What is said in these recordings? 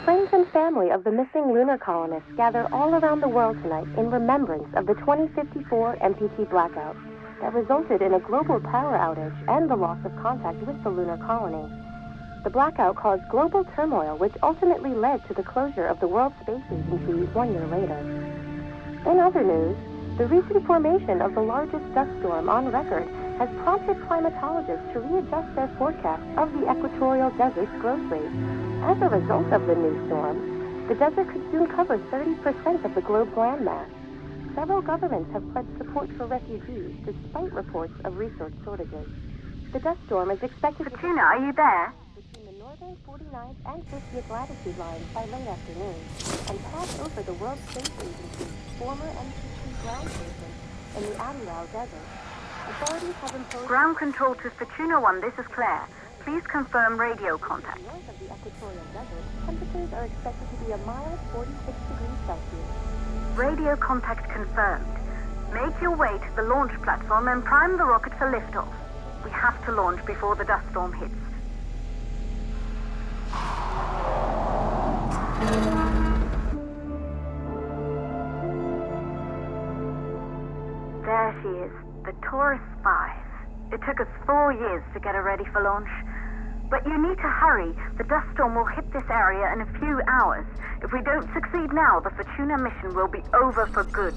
Friends and family of the missing lunar colonists gather all around the world tonight in remembrance of the 2054 MPT blackout that resulted in a global power outage and the loss of contact with the lunar colony. The blackout caused global turmoil, which ultimately led to the closure of the World Space Agency 1 year later. In other news, the recent formation of the largest dust storm on record has prompted climatologists to readjust their forecast of the equatorial desert's growth rate. As a result of the new storm, the desert could soon cover 30% of the globe's landmass. Several governments have pledged support for refugees despite reports of resource shortages. The dust storm is expected to... Fortuna, are you there? ...between the northern 49th and 50th latitude lines by late afternoon and pass over the World Space Agency's former MPT ground station in the Adiwal Desert. Authorities have imposed... Ground control to Fortuna 1, this is Claire. Please confirm radio contact. North of the equatorial desert, temperatures are expected to be a mild 46 degrees Celsius. Radio contact confirmed. Make your way to the launch platform and prime the rocket for liftoff. We have to launch before the dust storm hits. There she is, the Taurus 5. It took us 4 years to get her ready for launch. But you need to hurry. The dust storm will hit this area in a few hours. If we don't succeed now, the Fortuna mission will be over for good.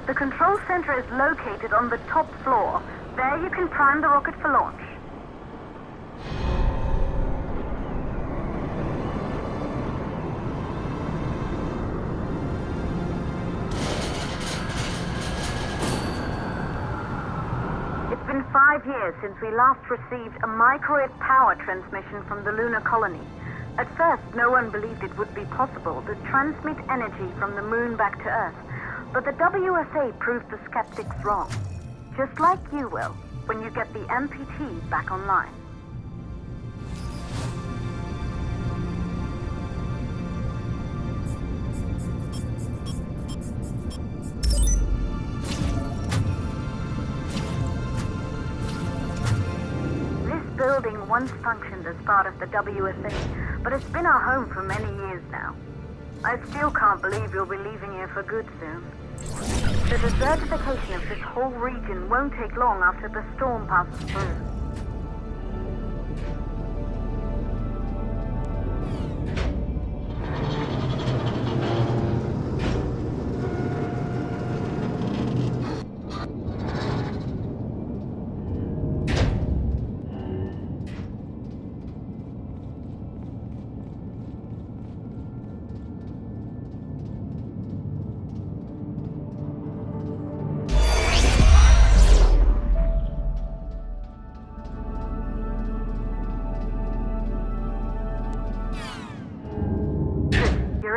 The control center is located on the top floor. There you can prime the rocket for launch. It's been 5 years since we last received a microwave power transmission from the lunar colony. At first, no one believed it would be possible to transmit energy from the moon back to Earth. But the WSA proved the skeptics wrong. Just like you will, when you get the MPT back online. This building once functioned as part of the WSA, but it's been our home for many years now. I still can't believe you'll be leaving here for good soon. The desertification of this whole region won't take long after the storm passes through.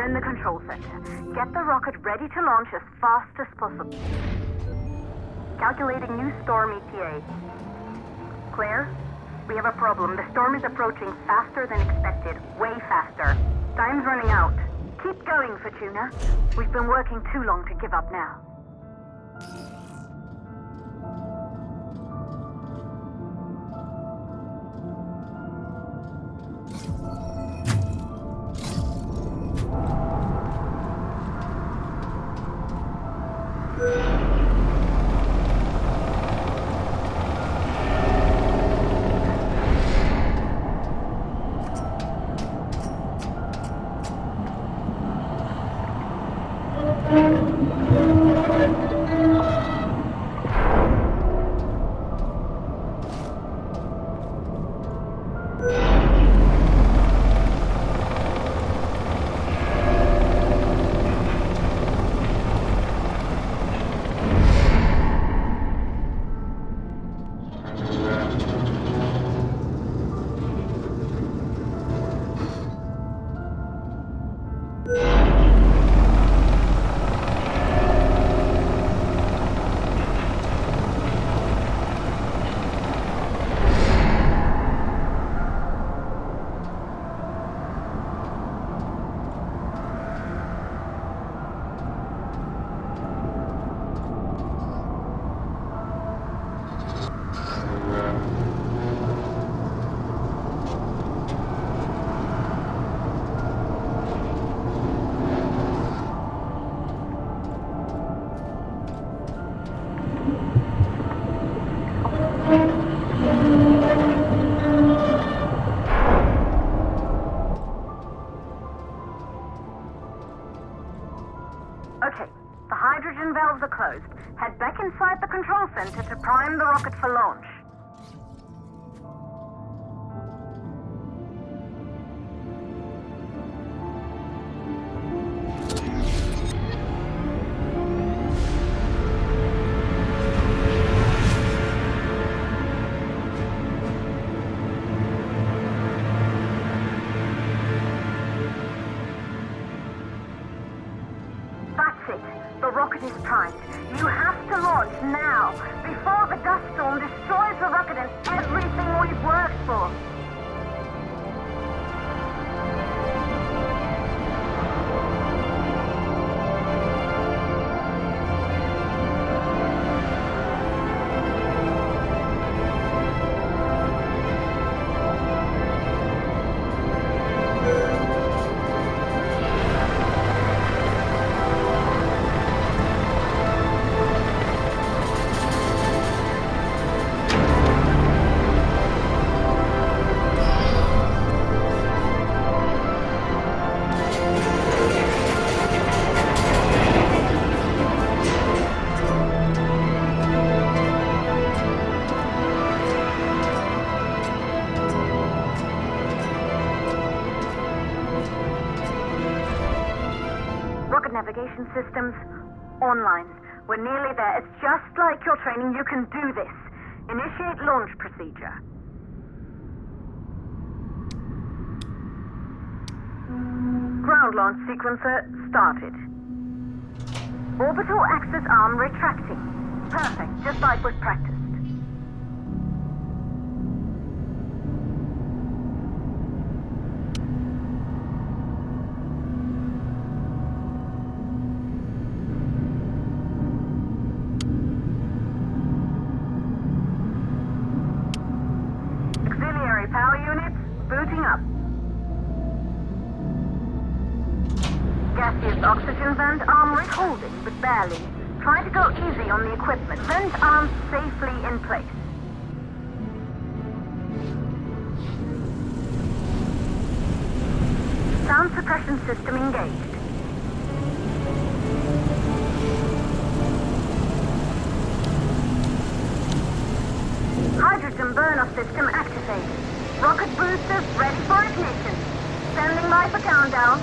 In the control center. Get the rocket ready to launch as fast as possible. Calculating new storm ETA. Claire, we have a problem. The storm is approaching faster than expected. Way faster. Time's running out. Keep going, Fortuna. We've been working too long to give up now. Center to prime the rocket for launch. The rocket is primed. You have to launch now, before the dust storm destroys the rocket and everything we've worked for. Navigation systems online. We're nearly there. It's just like your training. You can do this. Initiate launch procedure. Ground launch sequencer started. Orbital axis arm retracting. Perfect, just like was practiced. Power units booting up. Gaseous oxygen vent arm holding, but barely. Try to go easy on the equipment. Vent arm safely in place. Sound suppression system engaged. Hydrogen burn-off system activated. Rocket boosters ready for ignition. Standing by for countdown.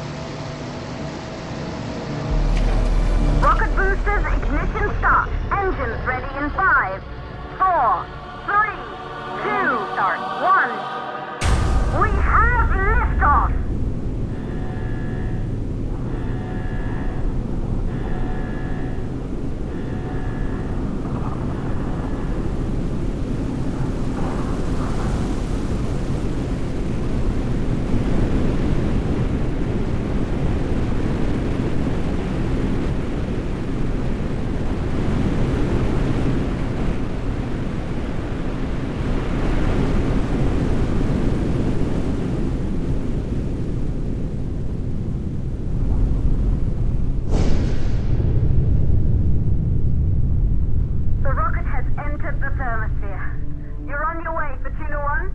Rocket boosters ignition start. Engines ready in 5, 4, 3, 2, start 1. We have liftoff! You're on your way, Fortuna 1.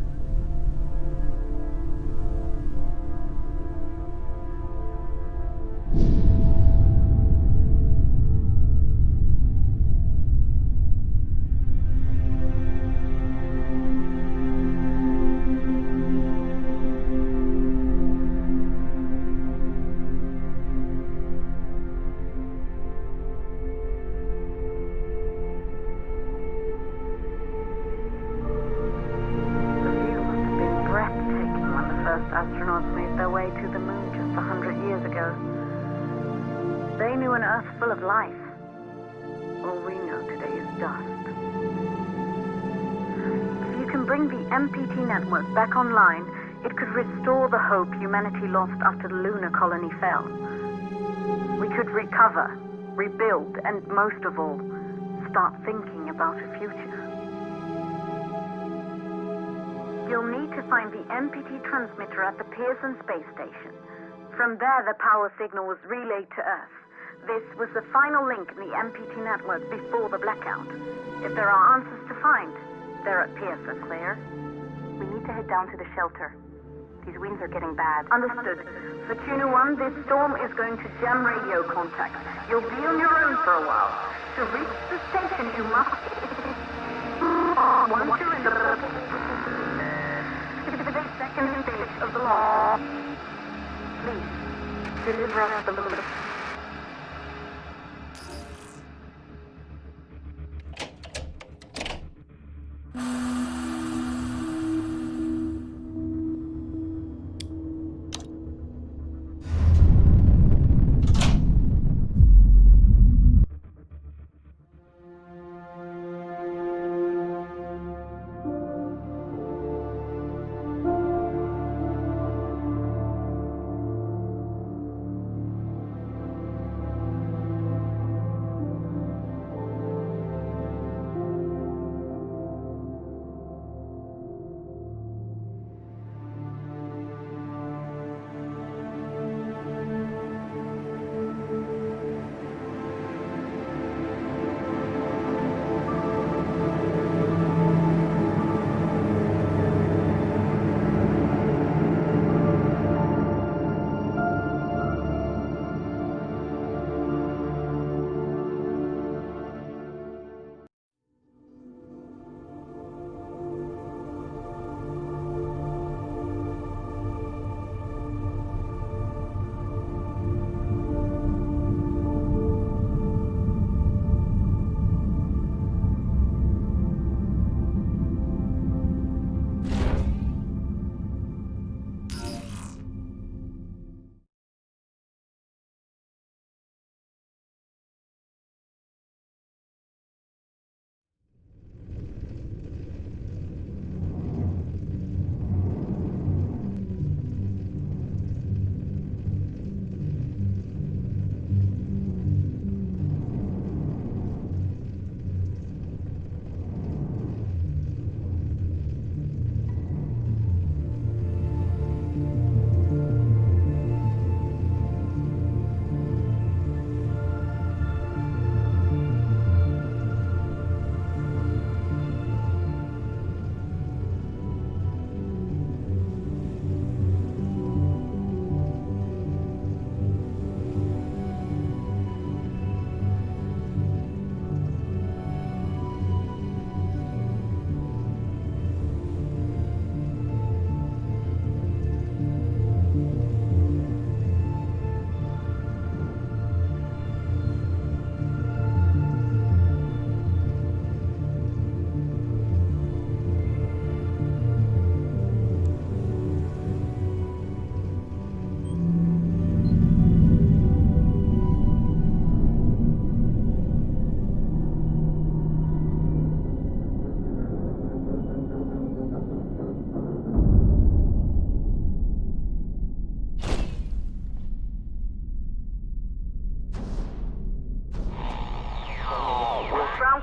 Astronauts made their way to the moon just 100 years ago. They knew an Earth full of life. All we know today is dust. If you can bring the MPT network back online, it could restore the hope humanity lost after the lunar colony fell. We could recover, rebuild, and most of all, start thinking about a future. You'll need to find the MPT transmitter at the Pearson space station. From there, the power signal was relayed to Earth. This was the final link in the MPT network before the blackout. If there are answers to find, they're at Pearson. Claire, we need to head down to the shelter. These winds are getting bad. Understood. Fortuna 1, this storm is going to jam radio contact. You'll be on your own for a while. To reach the station, you must... Deliver us the Luna.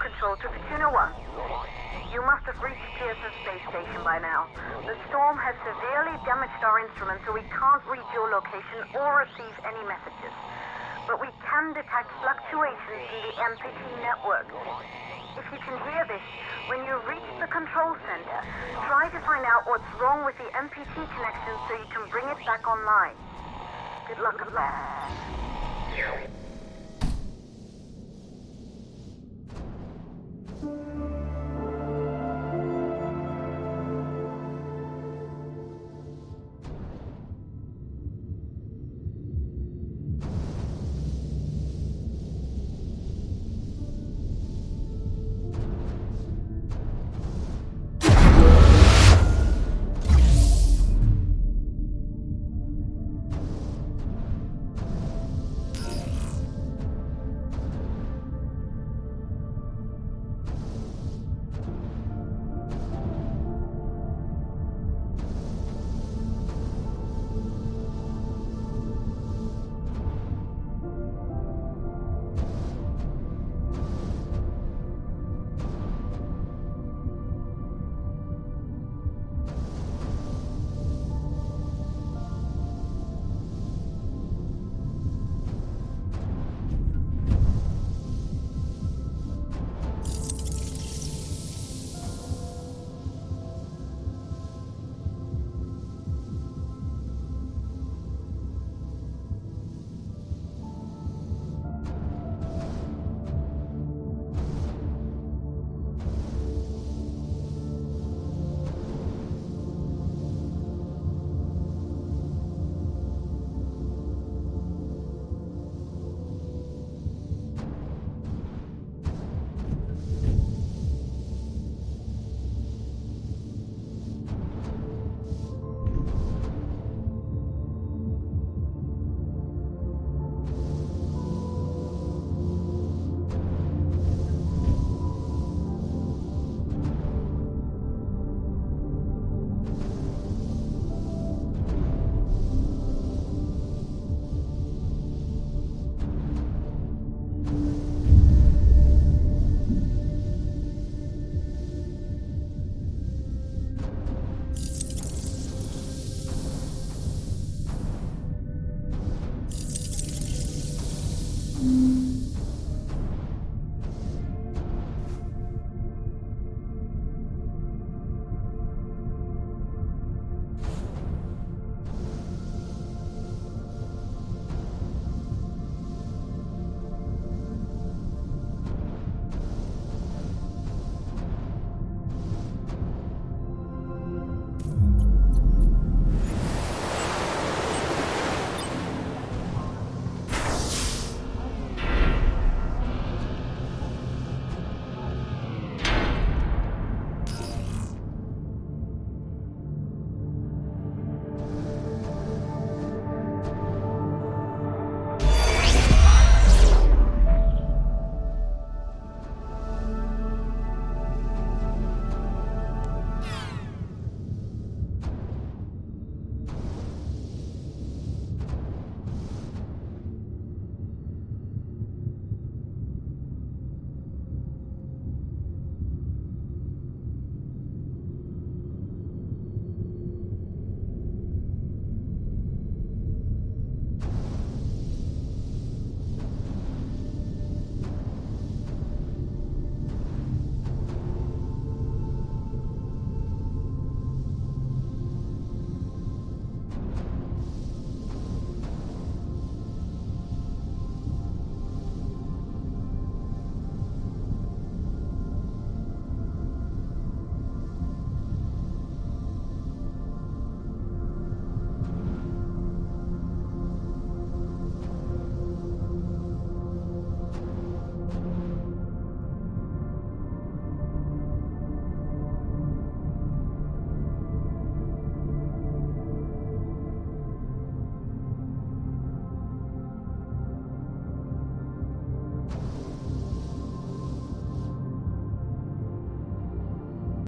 Control to Fortuna 1. You must have reached Pearson Space Station by now. The storm has severely damaged our instruments, so we can't reach your location or receive any messages. But we can detect fluctuations in the MPT network. If you can hear this, when you reach the control center, try to find out what's wrong with the MPT connection so you can bring it back online. Good luck with that.